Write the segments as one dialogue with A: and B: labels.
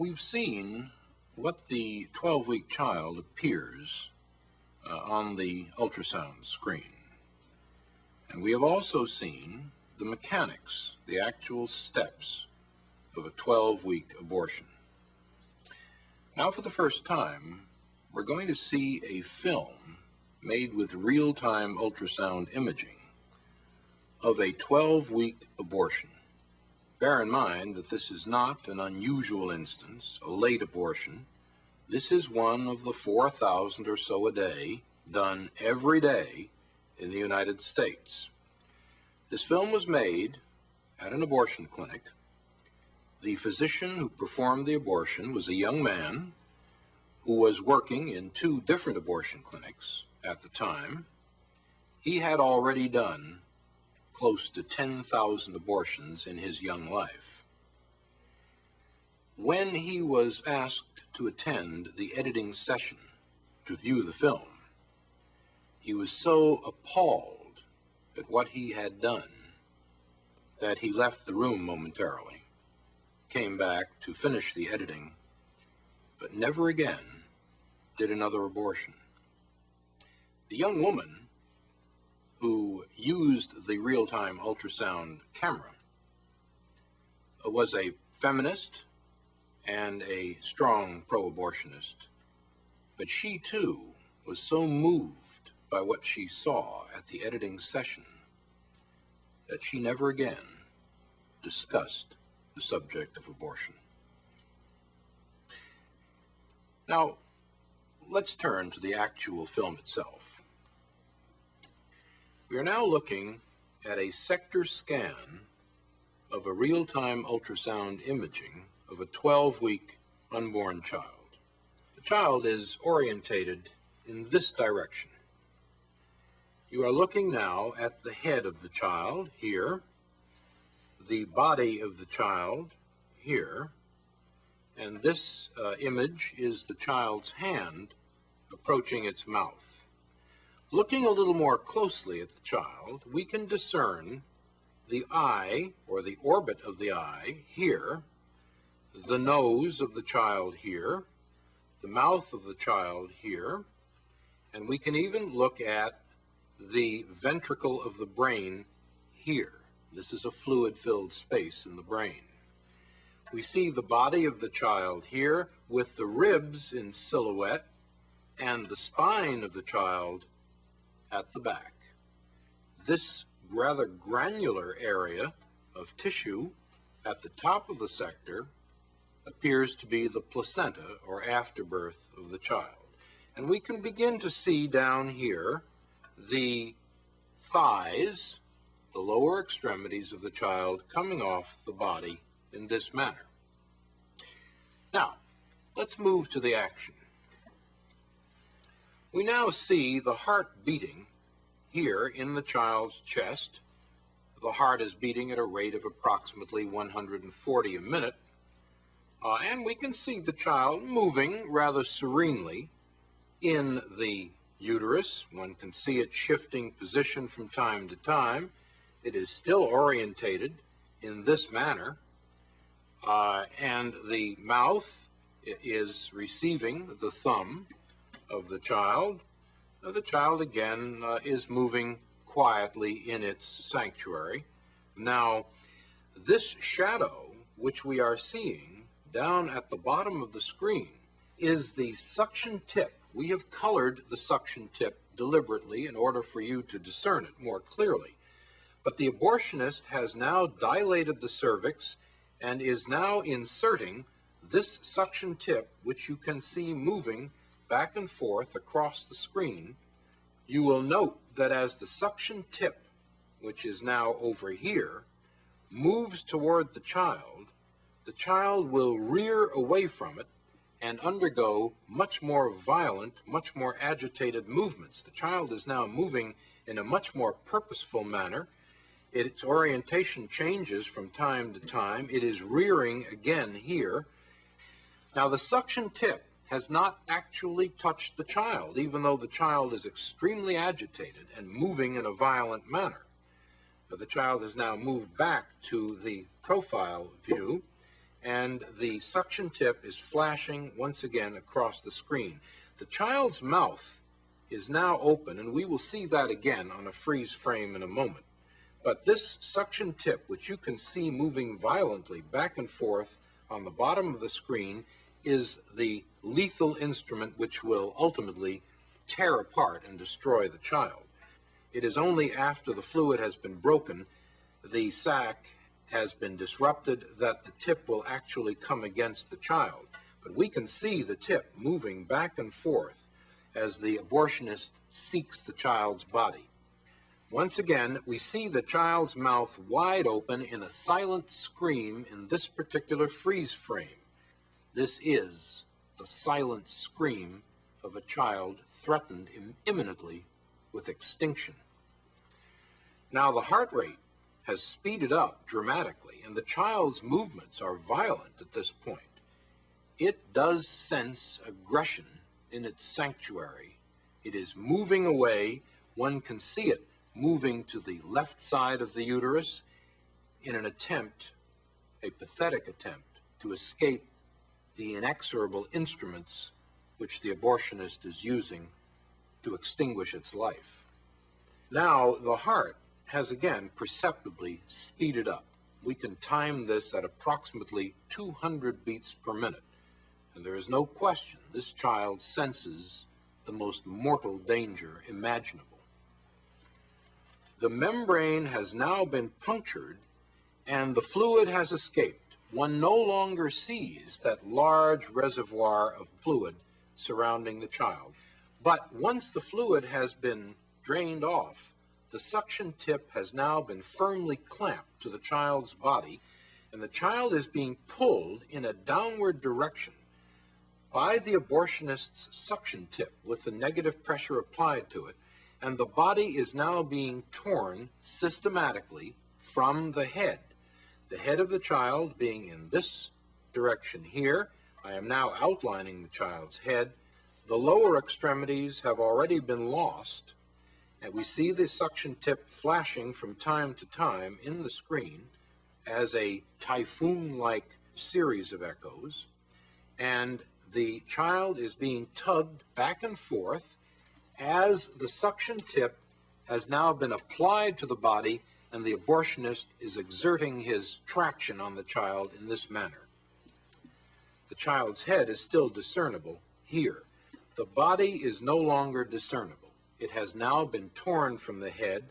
A: We've seen what the 12-week child appears on the ultrasound screen. And we have also seen the mechanics, the actual steps of a 12-week abortion. Now, for the first time, we're going to see a film made with real-time ultrasound imaging of a 12-week abortion. Bear in mind that this is not an unusual instance, a late abortion. This is one of the 4,000 or so a day done every day in the United States. This film was made at an abortion clinic. The physician who performed the abortion was a young man who was working in 2 different abortion clinics at the time. He had already done close to 10,000 abortions in his young life. When he was asked to attend the editing session to view the film, he was so appalled at what he had done that he left the room momentarily, came back to finish the editing, but never again did another abortion. The young woman who used the real-time ultrasound camera was a feminist and a strong pro-abortionist, but she too was so moved by what she saw at the editing session that she never again discussed the subject of abortion. Now, let's turn to the actual film itself. We are now looking at a sector scan of a real-time ultrasound imaging of a 12-week unborn child. The child is orientated in this direction. You are looking now at the head of the child here, the body of the child here, and this image is the child's hand approaching its mouth. Looking a little more closely at the child, we can discern the eye, or the orbit of the eye, here, the nose of the child here, the mouth of the child here, and we can even look at the ventricle of the brain here. This is a fluid-filled space in the brain. We see the body of the child here with the ribs in silhouette and the spine of the child at the back. This rather granular area of tissue at the top of the sector appears to be the placenta, or afterbirth, of the child. And we can begin to see down here the thighs, the lower extremities of the child, coming off the body in this manner. Now, let's move to the action. We now see the heart beating here in the child's chest. The heart is beating at a rate of approximately 140 a minute, and we can see the child moving rather serenely in the uterus. One can see it shifting position from time to time. It is still orientated in this manner, and the mouth is receiving the thumb of the child. The child again is moving quietly in its sanctuary. Now, this shadow which we are seeing down at the bottom of the screen is the suction tip. We have colored the suction tip deliberately in order for you to discern it more clearly. But the abortionist has now dilated the cervix and is now inserting this suction tip, which you can see moving back and forth across the screen. You will note that as the suction tip, which is now over here, moves toward the child will rear away from it and undergo much more violent, much more agitated movements. The child is now moving in a much more purposeful manner. Its orientation changes from time to time. It is rearing again here. Now, the suction tip has not actually touched the child, even though the child is extremely agitated and moving in a violent manner. The child has now moved back to the profile view, and the suction tip is flashing once again across the screen. The child's mouth is now open, and we will see that again on a freeze frame in a moment. But this suction tip, which you can see moving violently back and forth on the bottom of the screen, is the lethal instrument which will ultimately tear apart and destroy the child. It is only after the fluid has been broken, the sac has been disrupted, that the tip will actually come against the child. But we can see the tip moving back and forth as the abortionist seeks the child's body. Once again, we see the child's mouth wide open in a silent scream in this particular freeze frame. This is the silent scream of a child threatened imminently with extinction. Now, the heart rate has speeded up dramatically, and the child's movements are violent at this point. It does sense aggression in its sanctuary. It is moving away. One can see it moving to the left side of the uterus in an attempt, a pathetic attempt, to escape the inexorable instruments which the abortionist is using to extinguish its life. Now, the heart has again perceptibly speeded up. We can time this at approximately 200 beats per minute, and there is no question this child senses the most mortal danger imaginable. The membrane has now been punctured, and the fluid has escaped. One no longer sees that large reservoir of fluid surrounding the child. But once the fluid has been drained off, the suction tip has now been firmly clamped to the child's body, and the child is being pulled in a downward direction by the abortionist's suction tip with the negative pressure applied to it, and the body is now being torn systematically from the head. The head of the child being in this direction here. I am now outlining the child's head. The lower extremities have already been lost, and we see the suction tip flashing from time to time in the screen as a typhoon-like series of echoes, and the child is being tugged back and forth as the suction tip has now been applied to the body, and the abortionist is exerting his traction on the child in this manner. The child's head is still discernible here. The body is no longer discernible. It has now been torn from the head.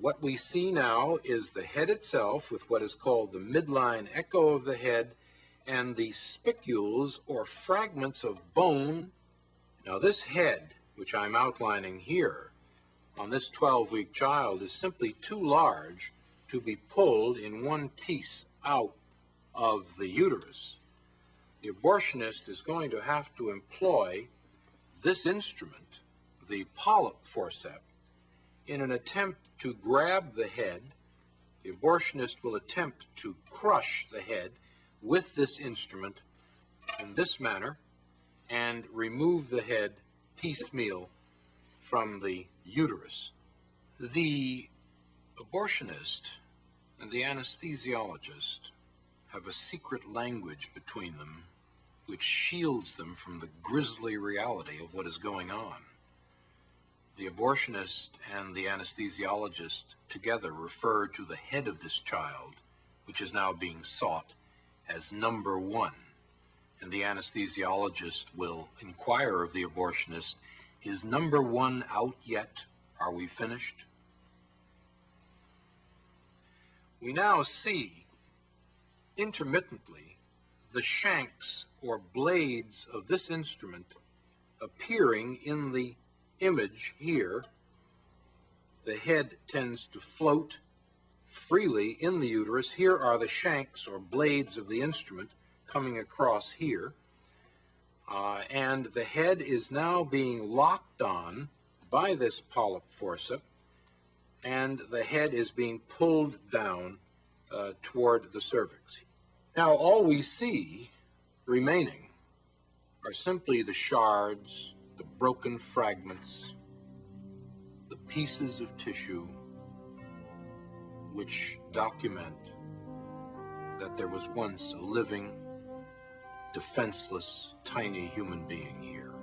A: What we see now is the head itself with what is called the midline echo of the head and the spicules or fragments of bone. Now this head, which I'm outlining here, on this 12-week child is simply too large to be pulled in one piece out of the uterus. The abortionist is going to have to employ this instrument, the polyp forceps, in an attempt to grab the head. The abortionist will attempt to crush the head with this instrument in this manner and remove the head piecemeal from the uterus. The abortionist and the anesthesiologist have a secret language between them which shields them from the grisly reality of what is going on. The abortionist and the anesthesiologist together refer to the head of this child, which is now being sought, as number one. And the anesthesiologist will inquire of the abortionist, "Is number one out yet? Are we finished?" We now see intermittently the shanks or blades of this instrument appearing in the image here. The head tends to float freely in the uterus. Here are the shanks or blades of the instrument coming across here. And the head is now being locked on by this polyp forceps, and the head is being pulled down toward the cervix. Now, all we see remaining are simply the shards, the broken fragments, the pieces of tissue which document that there was once a living, defenseless, tiny human being here.